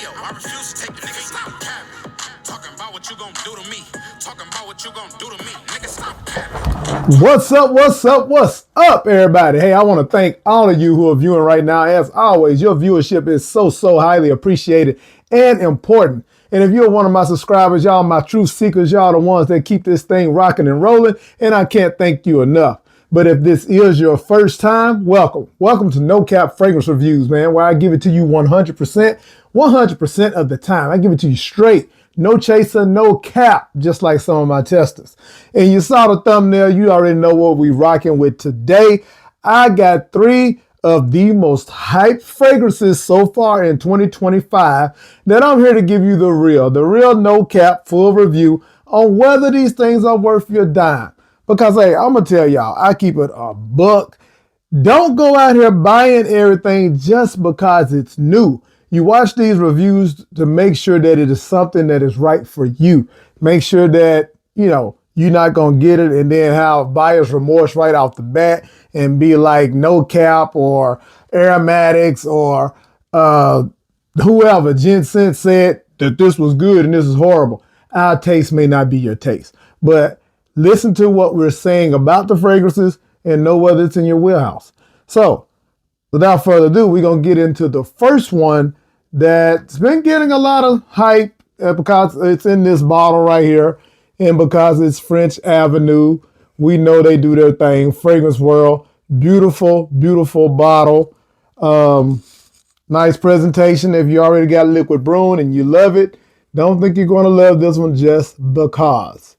video. I refuse to take the nigga. Stop capping. Talking about what you gonna do to me. Talking about what you gonna do to me. Nigga, stop capping. What's up, what's up, what's up, everybody? Hey, I want to thank all of you who are viewing right now. As always, your viewership is so highly appreciated and important. And if you're one of my subscribers, y'all my truth seekers, y'all the ones that keep this thing rocking and rolling, and I can't thank you enough. But if this is your first time, welcome. Welcome to NoCap Fragrance Reviews, man, where I give it to you 100% of the time. I give it to you straight. No chaser, no cap, just like some of my testers. And you saw the thumbnail, you already know what we rocking with today. I got 3 of the most hyped fragrances so far in 2025 that I'm here to give you the real no cap full review on whether these things are worth your dime. Because hey, I'm gonna tell y'all, I keep it a buck. Don't go out here buying everything just because it's new. You watch these reviews to make sure that it is something that is right for you. Make sure that, you're not going to get it and then have buyer's remorse right off the bat and be like NoCap or Aromatics or whoever, Jensen said that this was good and this is horrible. Our taste may not be your taste. But listen to what we're saying about the fragrances and know whether it's in your wheelhouse. So, without further ado, we're going to get into the first one that's been getting a lot of hype because it's in this bottle right here and because it's French Avenue. We know they do their thing. Fragrance World. Beautiful, beautiful bottle. Nice presentation. If you already got liquid brewing and you love it, don't think you're going to love this one just because.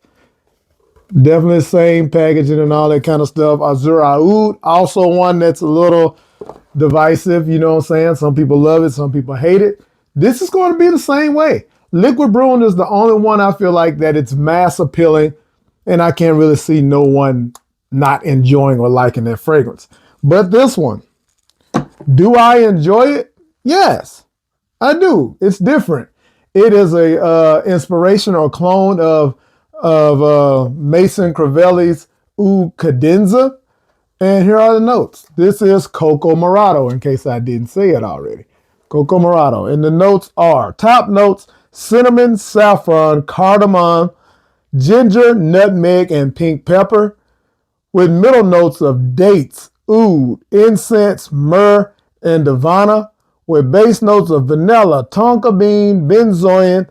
Definitely same packaging and all that kind of stuff. Azur Oud, also one that's a little divisive, you know what I'm saying? Some people love it, some people hate it. This is going to be the same way. Liquid brewing is the only one I feel like that it's mass appealing, and I can't really see no one not enjoying or liking that fragrance. But this one, do I enjoy it? Yes, I do. It's different. It is a inspiration or clone of Mason Crivelli's Oud Cadenza. And here are the notes. This is Coco Morado, in case I didn't say it already. Coco Morado. And the notes are, top notes, cinnamon, saffron, cardamom, ginger, nutmeg, and pink pepper, with middle notes of dates, oud, incense, myrrh, and divana, with base notes of vanilla, tonka bean, benzoin,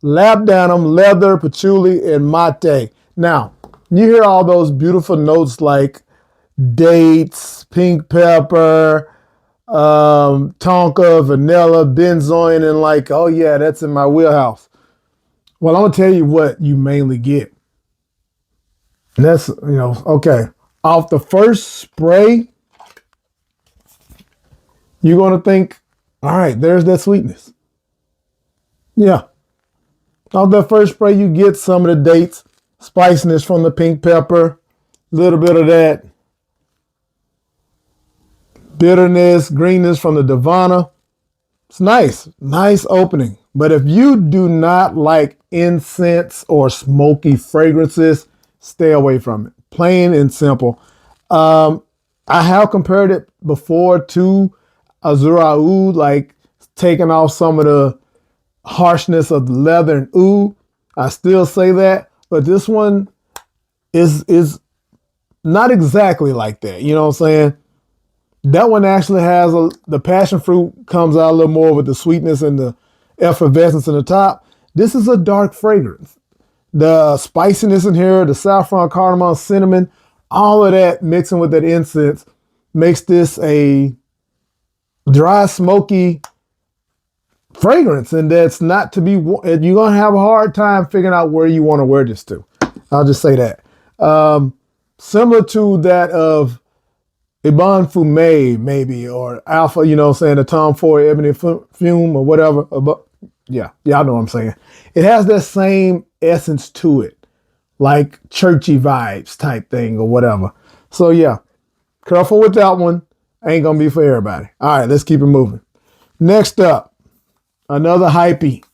labdanum, leather, patchouli, and mate. Now, you hear all those beautiful notes like dates, pink pepper, tonka, vanilla, benzoin, and like, oh yeah, that's in my wheelhouse. Well, I'm gonna tell you what you mainly get. And that's, okay. Off the first spray, you're gonna think, all right, there's that sweetness. Yeah. Off that first spray, you get some of the dates, spiciness from the pink pepper, a little bit of that bitterness, greenness from the divana. It's nice opening. But if you do not like incense or smoky fragrances, stay away from it. Plain and simple. I have compared it before to Azur Oud, like taking off some of the harshness of the leather and oud. I still say that, but this one is not exactly like that. You know what I'm saying? That one actually has the passion fruit comes out a little more with the sweetness and the effervescence in the top. This is a dark fragrance. The spiciness in here, the saffron, cardamom, cinnamon, all of that mixing with that incense makes this a dry, smoky fragrance. And that's not to be, you're going to have a hard time figuring out where you want to wear this to. I'll just say that. Similar to that of Ebon Fume, maybe, or Alpha, the Tom Ford Ebony Fume or whatever. Yeah, y'all know what I'm saying. It has that same essence to it, like churchy vibes type thing or whatever. So yeah, careful with that one. Ain't gonna be for everybody. All right, let's keep it moving. Next up, another hypey.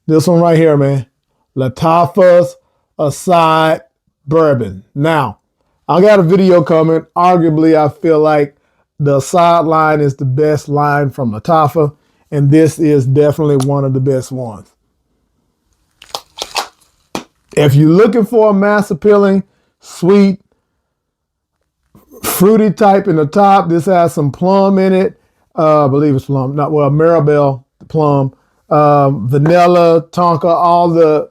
This one right here, man. Lattafa's Asad Bourbon. Now, I got a video coming. Arguably, I feel like the Asad line is the best line from Lattafa. and this is definitely one of the best ones. If you're looking for a mass appealing, sweet, fruity type in the top, this has some plum in it. I believe it's plum, not well, Marabelle plum, vanilla, tonka, all the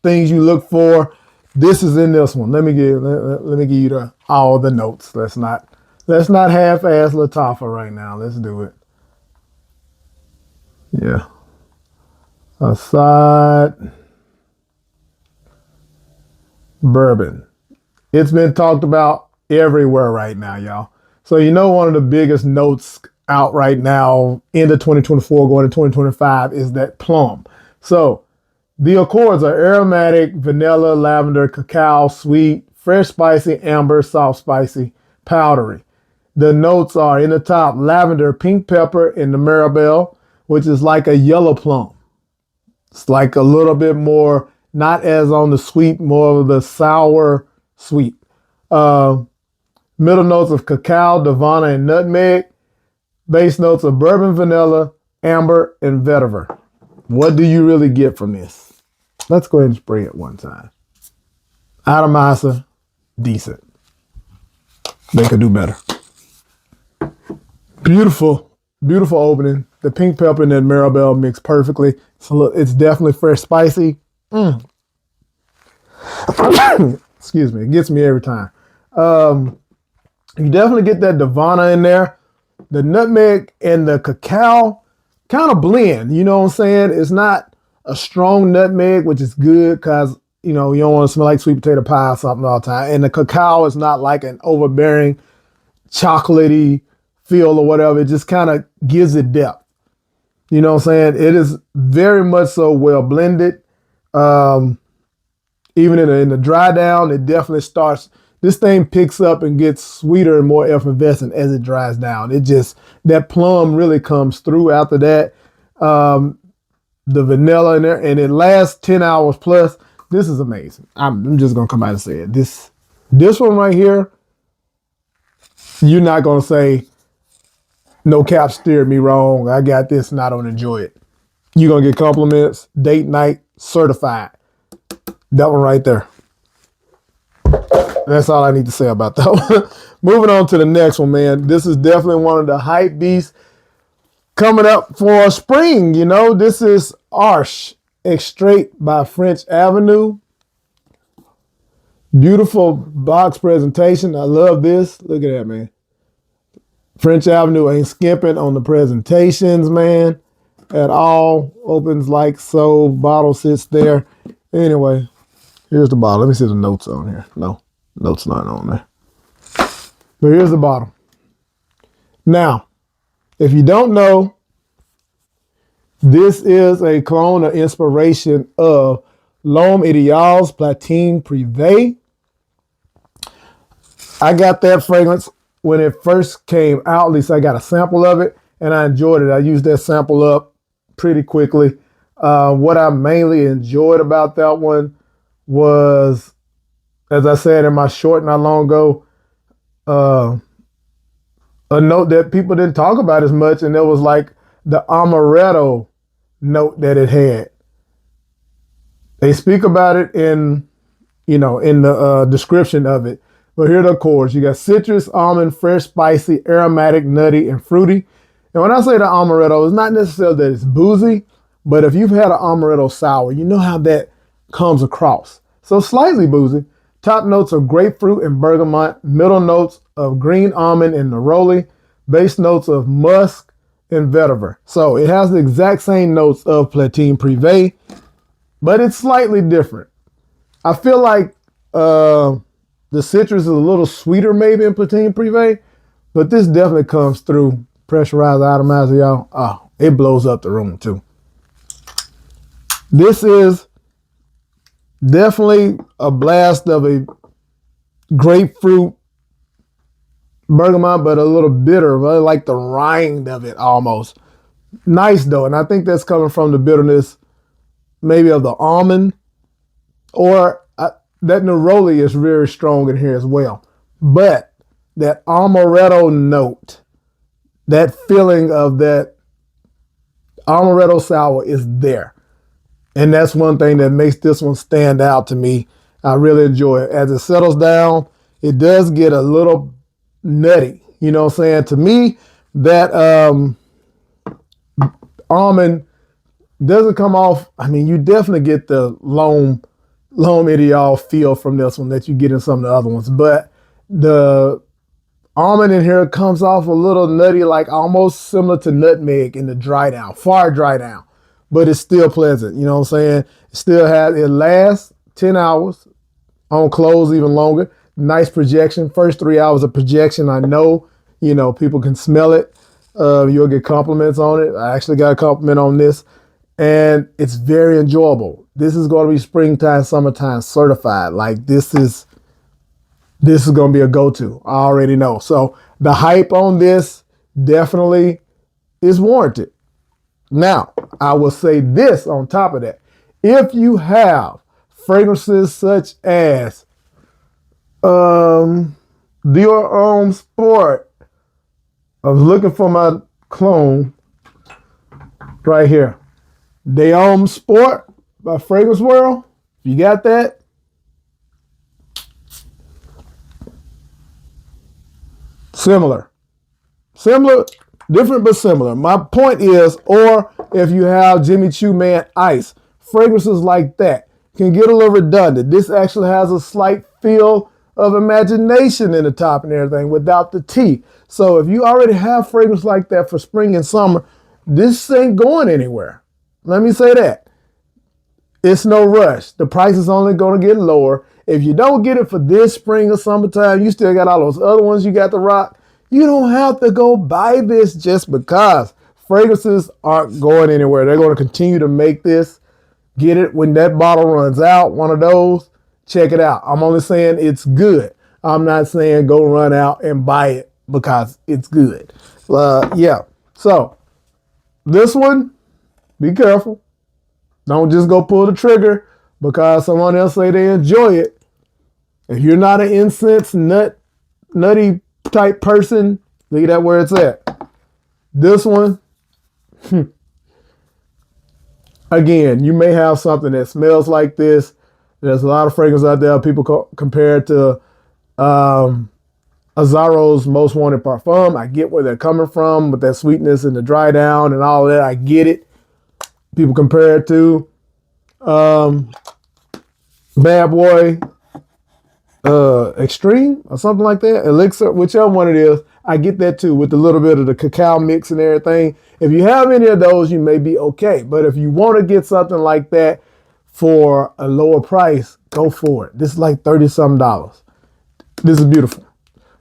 things you look for. This is in this one. Let me give you all the notes. Let's not half-ass Lattafa right now. Let's do it. Yeah. Asad Bourbon. It's been talked about everywhere right now, y'all. So you know one of the biggest notes out right now into 2024 going to 2025 is that plum. So the accords are aromatic, vanilla, lavender, cacao, sweet, fresh spicy, amber, soft spicy, powdery. The notes are in the top lavender, pink pepper, and the Marabelle, which is like a yellow plum. It's like a little bit more, not as on the sweet, more of the sour sweet. Middle notes of cacao, Davana, and nutmeg. Base notes of bourbon, vanilla, amber, and vetiver. What do you really get from this? Let's go ahead and spray it one time. Atomasa, decent. They could do better. Beautiful, beautiful opening. The pink pepper and that Marabelle mix perfectly. So look, it's definitely fresh, spicy. Excuse me, it gets me every time. You definitely get that Davana in there. The nutmeg and the cacao kind of blend, you know what I'm saying? It's not a strong nutmeg, which is good because, you know, you don't want to smell like sweet potato pie or something all the time. And the cacao is not like an overbearing, chocolatey feel or whatever. It just kind of gives it depth. You know what I'm saying? It is very much so well blended. Even in the dry down, it definitely starts. This thing picks up and gets sweeter and more effervescent as it dries down. It just, that plum really comes through after that. The vanilla in there, and it lasts 10 hours plus. This is amazing. I'm just going to come out and say it. This one right here, you're not going to say, NoCap steered me wrong. I got this and I don't enjoy it. You're going to get compliments, date night, certified. That one right there. That's all I need to say about that one. Moving on to the next one, man. This is definitely one of the hype beasts coming up for spring. You know, this is Arsh Extrait by French Avenue. Beautiful box presentation. I love this. Look at that, man. French Avenue ain't skimping on the presentations, man, at all. Opens like so. Bottle sits there. Anyway, here's the bottle. Let me see the notes on here. No, notes not on there. But here's the bottle. Now, if you don't know, this is a clone or inspiration of L'Homme Ideal's Platine Privé. I got that fragrance when it first came out. At least I got a sample of it, and I enjoyed it. I used that sample up pretty quickly. What I mainly enjoyed about that one was, as I said in my short not long ago, a note that people didn't talk about as much, and it was like the Marado note that it had. They speak about it in the description of it. But here are the chords. You got citrus, almond, fresh, spicy, aromatic, nutty, and fruity. And when I say the Amaretto, it's not necessarily that it's boozy, but if you've had an Amaretto sour, you know how that comes across. So slightly boozy. Top notes of grapefruit and bergamot. Middle notes of green almond and neroli. Base notes of musk and vetiver. So it has the exact same notes of Platine Privé, but it's slightly different. I feel like the citrus is a little sweeter maybe in Platine Privé, but this definitely comes through. Pressurized atomizer, y'all. Oh, it blows up the room too. This is definitely a blast of a grapefruit bergamot, but a little bitter, really like the rind of it almost. Nice though, and I think that's coming from the bitterness maybe of the almond, or that neroli is very strong in here as well. But that amaretto note, that feeling of that Marado sour is there. And that's one thing that makes this one stand out to me. I really enjoy it. As it settles down, it does get a little nutty. You know what I'm saying? To me, that almond doesn't come off. I mean, you definitely get the loam ideal feel from this one that you get in some of the other ones. But the almond in here comes off a little nutty, like almost similar to nutmeg in the dry down, far dry down. But it's still pleasant. You know what I'm saying? It lasts 10 hours on close, even longer. Nice projection. First 3 hours of projection, I know, people can smell it. You'll get compliments on it. I actually got a compliment on this. And it's very enjoyable. This is going to be springtime, summertime certified. Like this is going to be a go-to. I already know. So the hype on this definitely is warranted. Now, I will say this on top of that. If you have fragrances such as Dior Homme Sport, I was looking for my clone right here. Dior Homme Sport by Fragrance World. You got that? Similar, different but similar. My point is, or if you have Jimmy Choo Man Ice, fragrances like that can get a little redundant. This actually has a slight feel of imagination in the top and everything without the tea. So if you already have fragrance like that for spring and summer, this ain't going anywhere. Let me say that. It's no rush. The price is only going to get lower. If you don't get it for this spring or summertime, you still got all those other ones you got to rock. You don't have to go buy this just because. Fragrances aren't going anywhere. They're going to continue to make this. Get it when that bottle runs out, one of those, check it out. I'm only saying it's good. I'm not saying go run out and buy it because it's good. Yeah. So this one, be careful. Don't just go pull the trigger because someone else say they enjoy it. If you're not an incense nutty type person, look at that where it's at. This one, again, you may have something that smells like this. There's a lot of fragrance out there. People compare it to Azzaro's Most Wanted Parfum. I get where they're coming from with that sweetness and the dry down and all that. I get it. People compare it to Bad Boy Extreme or something like that. Elixir, whichever one it is. I get that too with a little bit of the cacao mix and everything. If you have any of those, you may be okay. But if you want to get something like that for a lower price, go for it. This is like $30-something. This is beautiful.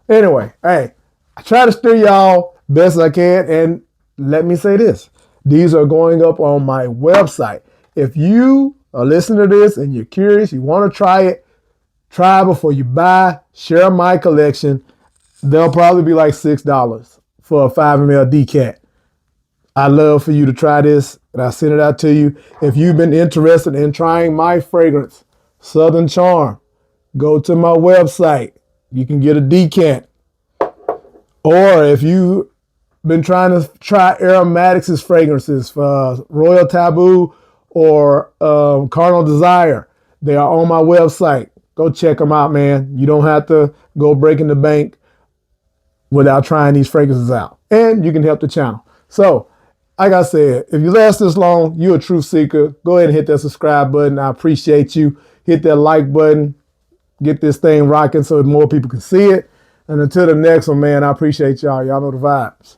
Anyway, hey, I try to steer y'all best I can. And let me say this. These are going up on my website. If you are listening to this and you're curious, you want to try it, try before you buy, share my collection. They'll probably be like $6 for a 5 ml decat. I'd love for you to try this, and I'll send it out to you. If you've been interested in trying my fragrance, Southern Charm, go to my website. You can get a decant. Or if you've been trying to try Aromatics' fragrances for Royal Taboo or Carnal Desire, they are on my website. Go check them out, man. You don't have to go breaking the bank without trying these fragrances out. And you can help the channel. So, like I said, if you last this long, you're a truth seeker. Go ahead and hit that subscribe button. I appreciate you. Hit that like button. Get this thing rocking so more people can see it. And until the next one, man, I appreciate y'all. Y'all know the vibes.